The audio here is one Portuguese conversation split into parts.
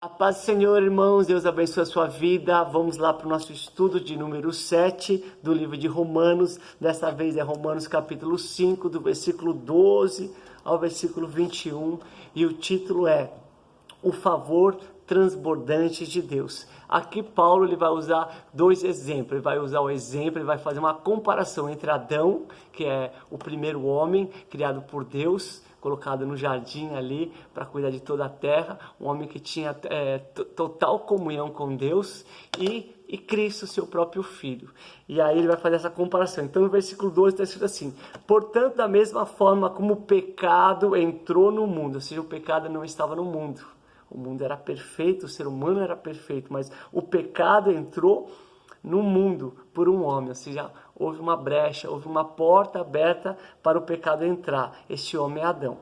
A paz do Senhor, irmãos, Deus abençoe a sua vida. Vamos lá para o nosso estudo de número 7 do livro de Romanos. Dessa vez é Romanos capítulo 5, do versículo 12 ao versículo 21. E o título é O Favor Transbordante de Deus. Aqui Paulo ele vai usar dois exemplos. Ele vai usar o exemplo, ele vai fazer uma comparação entre Adão, que é o primeiro homem criado por Deus, colocado no jardim ali para cuidar de toda a terra, um homem que tinha total comunhão com Deus, e Cristo, seu próprio Filho. E aí ele vai fazer essa comparação. Então no versículo 12 está escrito assim: portanto, da mesma forma como o pecado entrou no mundo, ou seja, o pecado não estava no mundo. O mundo era perfeito, o ser humano era perfeito, mas o pecado entrou no mundo por um homem, ou seja, houve uma brecha, houve uma porta aberta para o pecado entrar. Este homem é Adão.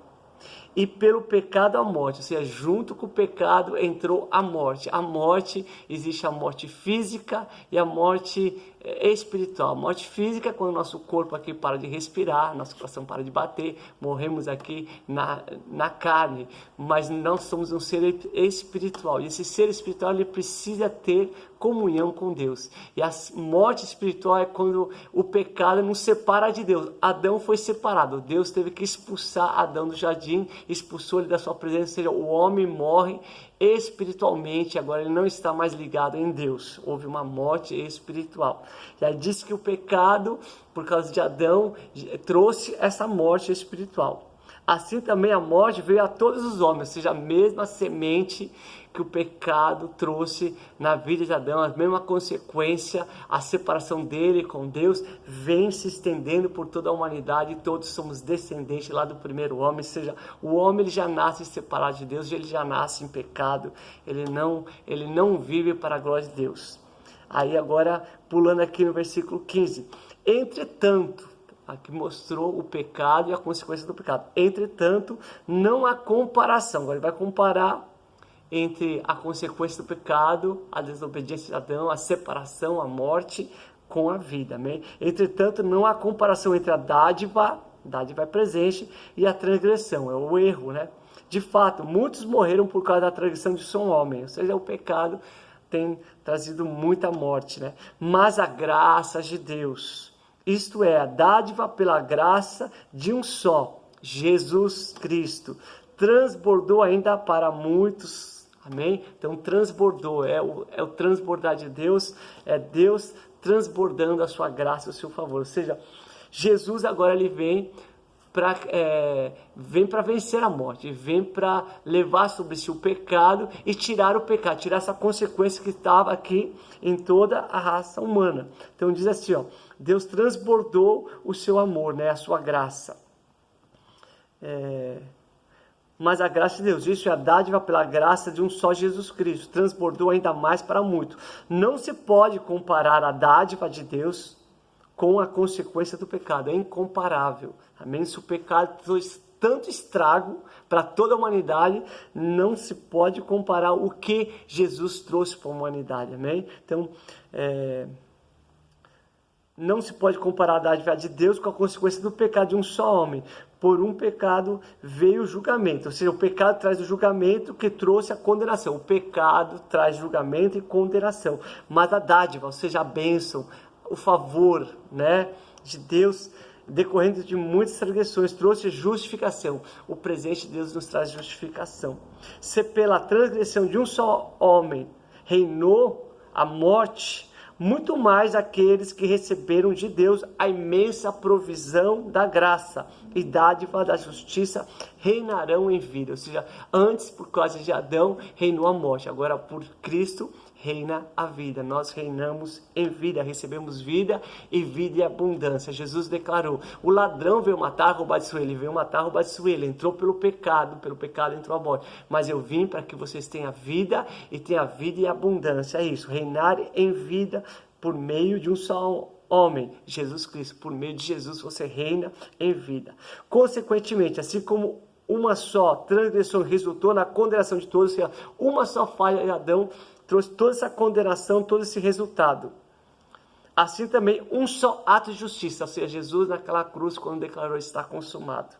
E pelo pecado a morte, ou seja, junto com o pecado entrou a morte. A morte, existe a morte física e a morte espiritual. A morte física é quando o nosso corpo aqui para de respirar, nosso coração para de bater, morremos aqui na carne, mas nós somos um ser espiritual. E esse ser espiritual ele precisa ter comunhão com Deus. E a morte espiritual é quando o pecado nos separa de Deus. Adão foi separado. Deus teve que expulsar Adão do jardim, expulsou ele da sua presença, ou seja, o homem morre espiritualmente, agora ele não está mais ligado em Deus. Houve uma morte espiritual. Já disse que o pecado, por causa de Adão, trouxe essa morte espiritual. Assim também a morte veio a todos os homens, ou seja, a mesma semente que o pecado trouxe na vida de Adão, a mesma consequência, a separação dele com Deus, vem se estendendo por toda a humanidade, e todos somos descendentes lá do primeiro homem, ou seja, o homem ele já nasce separado de Deus, ele já nasce em pecado, ele não vive para a glória de Deus. Aí agora, pulando aqui no versículo 15, entretanto, aqui mostrou o pecado e a consequência do pecado. Entretanto, não há comparação. Agora ele vai comparar entre a consequência do pecado, a desobediência de Adão, a separação, a morte, com a vida. Amém? Entretanto, não há comparação entre a dádiva é presente, e a transgressão, é o erro, né? De fato, muitos morreram por causa da transgressão de um homem, ou seja, o pecado tem trazido muita morte, né? Mas a graça de Deus, isto é, a dádiva pela graça de um só, Jesus Cristo, transbordou ainda para muitos. Amém? Então transbordou, é o transbordar de Deus, é Deus transbordando a sua graça, o seu favor. Ou seja, Jesus agora ele vem para vencer a morte, vem para levar sobre si o pecado e tirar o pecado, tirar essa consequência que estava aqui em toda a raça humana. Então diz assim, ó, Deus transbordou o seu amor, né, a sua graça. Mas a graça de Deus, isso é a dádiva pela graça de um só Jesus Cristo, transbordou ainda mais para muito. Não se pode comparar a dádiva de Deus com a consequência do pecado, é incomparável. Amém? Se o pecado trouxe tanto estrago para toda a humanidade, não se pode comparar o que Jesus trouxe para a humanidade. Amém? Então, não se pode comparar a dádiva de Deus com a consequência do pecado de um só homem. Por um pecado veio o julgamento, ou seja, o pecado traz o julgamento que trouxe a condenação. O pecado traz julgamento e condenação, mas a dádiva, ou seja, a bênção, o favor, né, de Deus, decorrente de muitas transgressões, trouxe justificação. O presente de Deus nos traz justificação. Se pela transgressão de um só homem reinou a morte, muito mais aqueles que receberam de Deus a imensa provisão da graça e dádiva da justiça reinarão em vida. Ou seja, antes por causa de Adão reinou a morte, agora por Cristo reina a vida. Nós reinamos em vida, recebemos vida e vida e abundância. Jesus declarou, o ladrão veio matar, roubar, destruir. Ele veio matar, roubar, destruir. Ele entrou pelo pecado entrou a morte. Mas eu vim para que vocês tenham vida e abundância. É isso, reinar em vida por meio de um só homem, Jesus Cristo. Por meio de Jesus você reina em vida. Consequentemente, assim como uma só transgressão resultou na condenação de todos, ou seja, uma só falha de Adão trouxe toda essa condenação, todo esse resultado. Assim também um só ato de justiça, ou seja, Jesus naquela cruz quando declarou está consumado.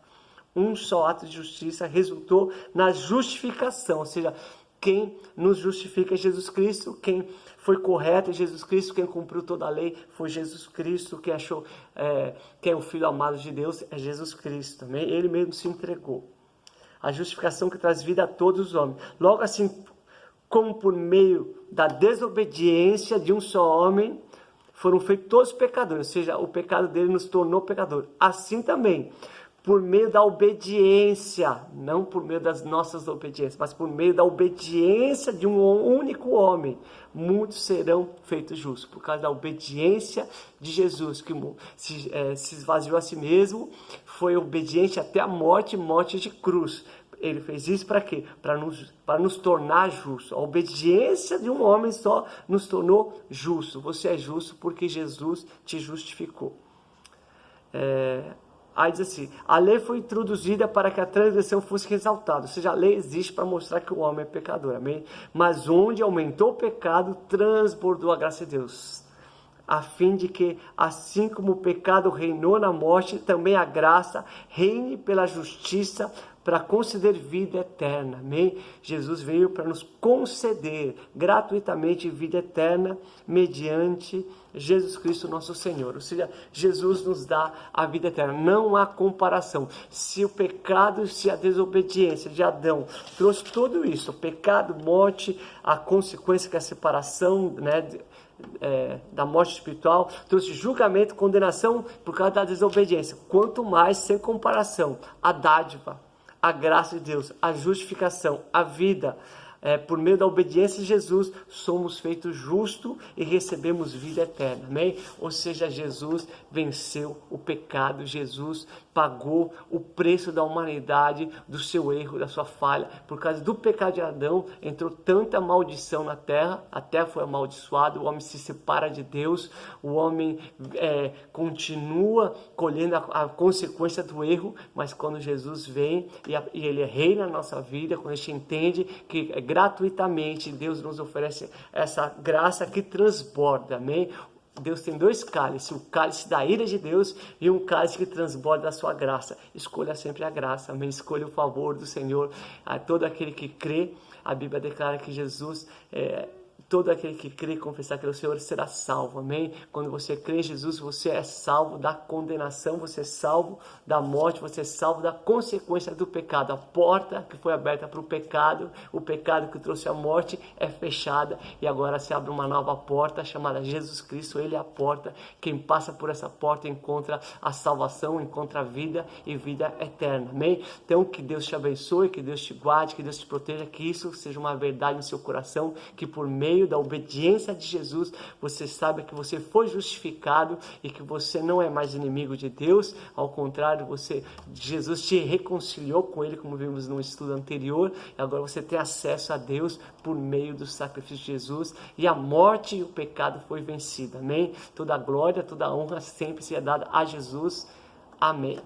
Um só ato de justiça resultou na justificação, ou seja, Quem nos justifica é Jesus Cristo, quem foi correto é Jesus Cristo, quem cumpriu toda a lei foi Jesus Cristo, quem é o Filho amado de Deus é Jesus Cristo, amém? Ele mesmo se entregou. A justificação que traz vida a todos os homens. Logo assim, como por meio da desobediência de um só homem, foram feitos todos pecadores, ou seja, o pecado dele nos tornou pecador. Assim também, por meio da obediência, não por meio das nossas obediências, mas por meio da obediência de um único homem, muitos serão feitos justos. Por causa da obediência de Jesus, que se esvaziou a si mesmo, foi obediente até a morte de cruz. Ele fez isso para quê? Para nos tornar justos. A obediência de um homem só nos tornou justos. Você é justo porque Jesus te justificou. Aí diz assim, a lei foi introduzida para que a transgressão fosse ressaltada. Ou seja, a lei existe para mostrar que o homem é pecador, amém? Mas onde aumentou o pecado, transbordou a graça de Deus. A fim de que, assim como o pecado reinou na morte, também a graça reine pela justiça para conceder vida eterna, amém? Jesus veio para nos conceder gratuitamente vida eterna mediante Jesus Cristo nosso Senhor. Ou seja, Jesus nos dá a vida eterna. Não há comparação. Se o pecado, se a desobediência de Adão trouxe tudo isso, o pecado, morte, a consequência que é a separação, da morte espiritual, trouxe julgamento, condenação por causa da desobediência. Quanto mais, sem comparação, a dádiva, a graça de Deus, a justificação, a vida, por meio da obediência de Jesus, somos feitos justos e recebemos vida eterna, amém? Ou seja, Jesus venceu o pecado, Jesus pagou o preço da humanidade, do seu erro, da sua falha. Por causa do pecado de Adão, entrou tanta maldição na terra, a terra foi amaldiçoada, o homem se separa de Deus, o homem continua colhendo a consequência do erro, mas quando Jesus vem e ele reina na nossa vida, quando a gente entende que gratuitamente Deus nos oferece essa graça que transborda, amém? Deus tem dois cálices, o cálice da ira de Deus e um cálice que transborda da sua graça. Escolha sempre a graça, amém? Escolha o favor do Senhor. A todo aquele que crê, a Bíblia declara que Jesus todo aquele que crê e confessar que é o Senhor será salvo, amém? Quando você crê em Jesus, você é salvo da condenação, você é salvo da morte, você é salvo da consequência do pecado. A porta que foi aberta para o pecado que trouxe a morte é fechada e agora se abre uma nova porta chamada Jesus Cristo. Ele é a porta. Quem passa por essa porta encontra a salvação, encontra a vida e vida eterna, amém? Então que Deus te abençoe, que Deus te guarde, que Deus te proteja, que isso seja uma verdade no seu coração, que por meio da obediência de Jesus, você sabe que você foi justificado e que você não é mais inimigo de Deus, ao contrário, Jesus te reconciliou com Ele, como vimos no estudo anterior, e agora você tem acesso a Deus por meio do sacrifício de Jesus, e a morte e o pecado foi vencida, amém? Toda a glória, toda a honra sempre seja dada a Jesus, amém.